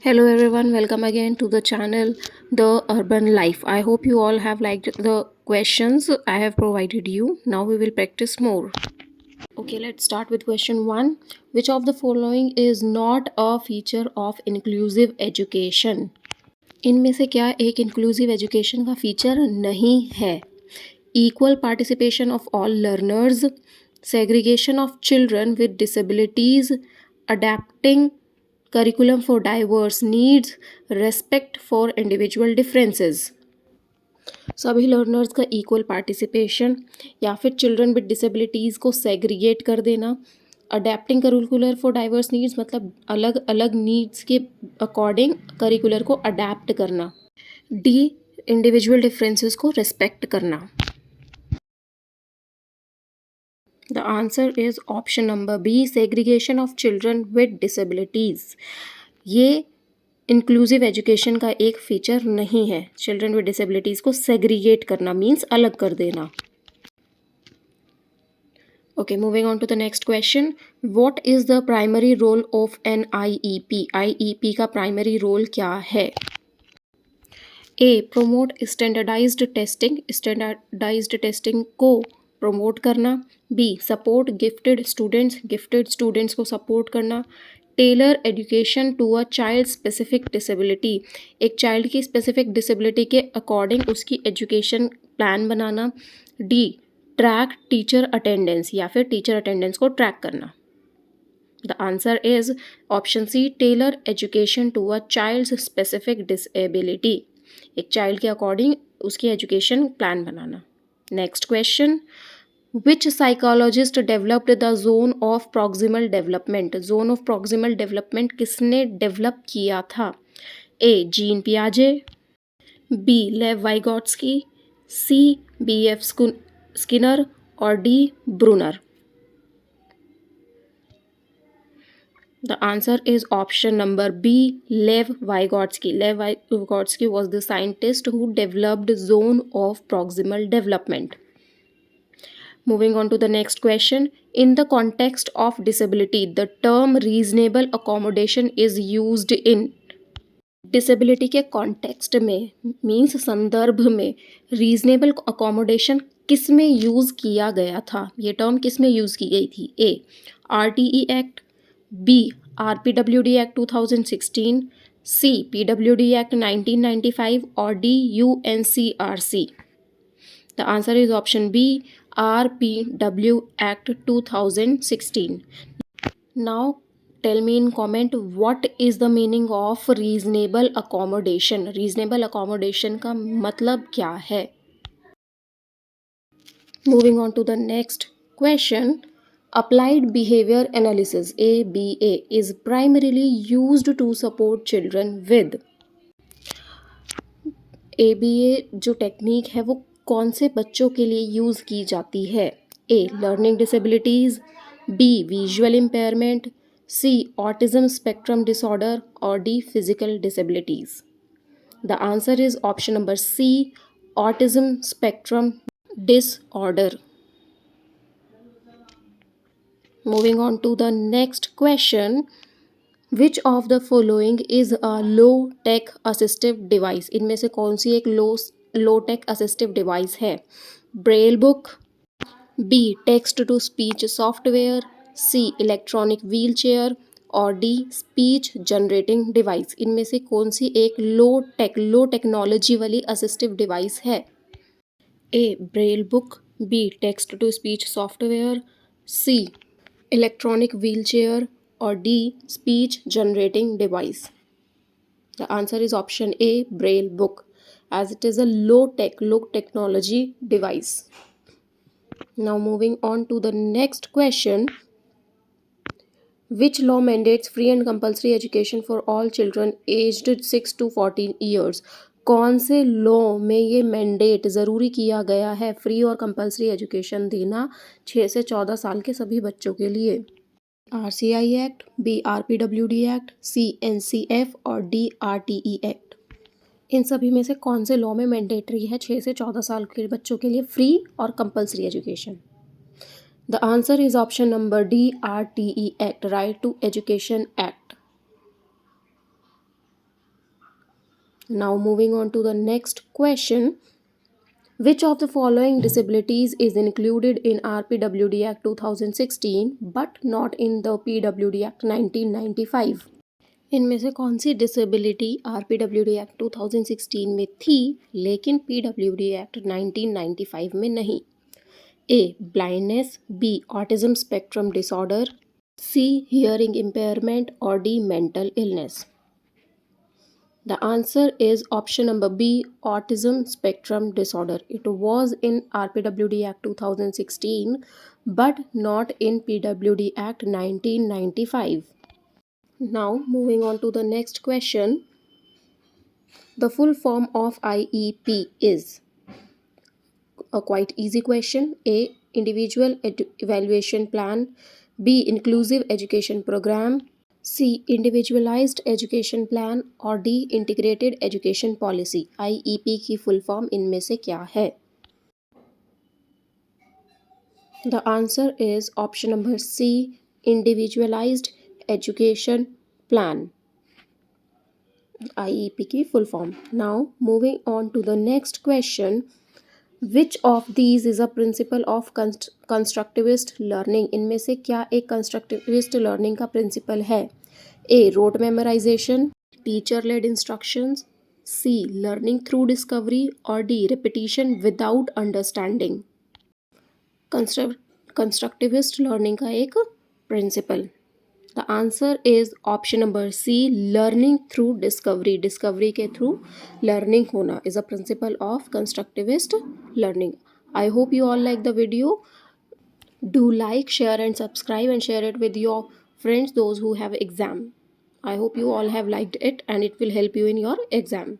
Hello everyone, welcome again to the channel The Urban Life. I hope you all have liked the questions I have provided you. Now we will practice more. Okay, let's start with question 1. Which of the following is not a feature of inclusive education? इनमें से क्या एक inclusive education का feature नहीं है? Equal participation of all learners, segregation of children with disabilities, adapting curriculum for diverse needs, respect for individual differences. सभी learners का equal participation या फिर चिल्ड्रन विद डिसेबिलिटीज़ को सेग्रीगेट कर देना, adapting curricular for diverse needs मतलब अलग अलग नीड्स के अकॉर्डिंग करिकुलर को अडेप्ट करना, डी इंडिविजुअल डिफरेंसेस को रिस्पेक्ट करना. The answer is option number B, segregation of children with disabilities. ये इंक्लूसिव एजुकेशन का एक फीचर नहीं है. चिल्ड्रन विद डिसेबिलिटीज़ को सेग्रीगेट करना मीन्स अलग कर देना. Okay, moving on to the next question. What is the primary role of an IEP? IEP का प्राइमरी रोल क्या है? A, promote standardised testing, standardised testing को प्रमोट करना. बी, सपोर्ट गिफ्टेड स्टूडेंट्स को सपोर्ट करना. Tailor education to a child specific disability, एक child की specific disability के अकॉर्डिंग उसकी एजुकेशन प्लान बनाना. डी, ट्रैक टीचर अटेंडेंस या फिर टीचर अटेंडेंस को ट्रैक करना. The answer is option C, tailor education to a child specific disability, एक चाइल्ड के अकॉर्डिंग उसकी एजुकेशन प्लान बनाना. Next question. Which psychologist developed the zone of proximal development? Zone of proximal development किसने develop किया था? A, Jean पियाजे. B, Lev Vygotsky. C, BF Skinner. और D, Bruner. The answer is option number B, Lev Vygotsky. Lev Vygotsky was the scientist who developed zone of proximal development. Moving on to the next question. In the context of disability, the term reasonable accommodation is used in. Disability के context में means संदर्भ में reasonable accommodation किस में use किया गया था? ये टर्म किस में यूज़ की गई थी? A, RTE act. B, RPWD act 2016. C, PWD act 1995. और D, UNCRC. The answer is option B, RPW act 2016. Now tell me in comment what is the meaning of reasonable accommodation. reasonable accommodation का मतलब क्या है? Moving on to the next question. Applied behavior analysis, ABA, is primarily used to support children with. ABA जो technique है वो कौन से बच्चों के लिए यूज़ की जाती है? A, learning disabilities. B, visual impairment. C, autism spectrum disorder. और D, physical disabilities. The answer is option number C, autism spectrum disorder. Moving on to the next question. Which of the following is a low tech assistive device? इनमें से कौन सी एक low tech assistive device है? Braille book. B, text to speech software. C, electronic wheel chair. और D, speech generating device. इनमें से कौन सी एक लो टेक्नोलॉजी वाली असिस्टिव डिवाइस है? A, Braille book. B, text to speech software. C, electronic wheel chair. और D, speech generating device. The answer is option A, Braille book, as it is a low technology device. Now moving on to the next question. Which law mandates free and compulsory education for all children aged 6 to 14 years? कौन से law में ये mandate ज़रूरी किया गया है free और compulsory education देना 6 से 14 साल के सभी बच्चों के लिए? RCI act. B, RPWD act. C, NCF. और डी, RTE एक्ट. इन सभी में से कौन से लॉ में मैंडेटरी है 6 से 14 साल के बच्चों के लिए फ्री और compulsory education? The answer is option number D, RTE act, right to education act. Now moving on to the next question. Which of the following disabilities is included in RPWD Act 2016 but not in the PWD Act 1995? इनमें से कौन सी disability RPWD act 2016 में थी लेकिन PWD act 1995 में नहीं? A blindness, B autism spectrum disorder, C hearing impairment और D mental illness. The answer is option number B, autism spectrum disorder. It was in RPWD Act 2016 but not in PWD Act 1995. Now moving on to the next question. The full form of IEP is a quite easy question. A. Individual evaluation plan. B. Inclusive education program. C. Individualized education plan और D. Integrated education policy. IEP की full form इनमें से क्या है? The answer is option number C. Individualized education plan. IEP की full form. Now moving on to the next question. Which of these is a principle of constructivist learning? इनमें से क्या एक constructivist learning का principle है? A. Rote memorization, teacher led instructions, C. Learning through discovery और D. Repetition without understanding. Constructivist learning का एक principle. The answer is option number C. Learning through discovery. Discovery के through learning होना is a principle of constructivist learning. I hope you all like the video. Do like, share and subscribe and share it with your friends, those who have exam. I hope you all have liked it and it will help you in your exam.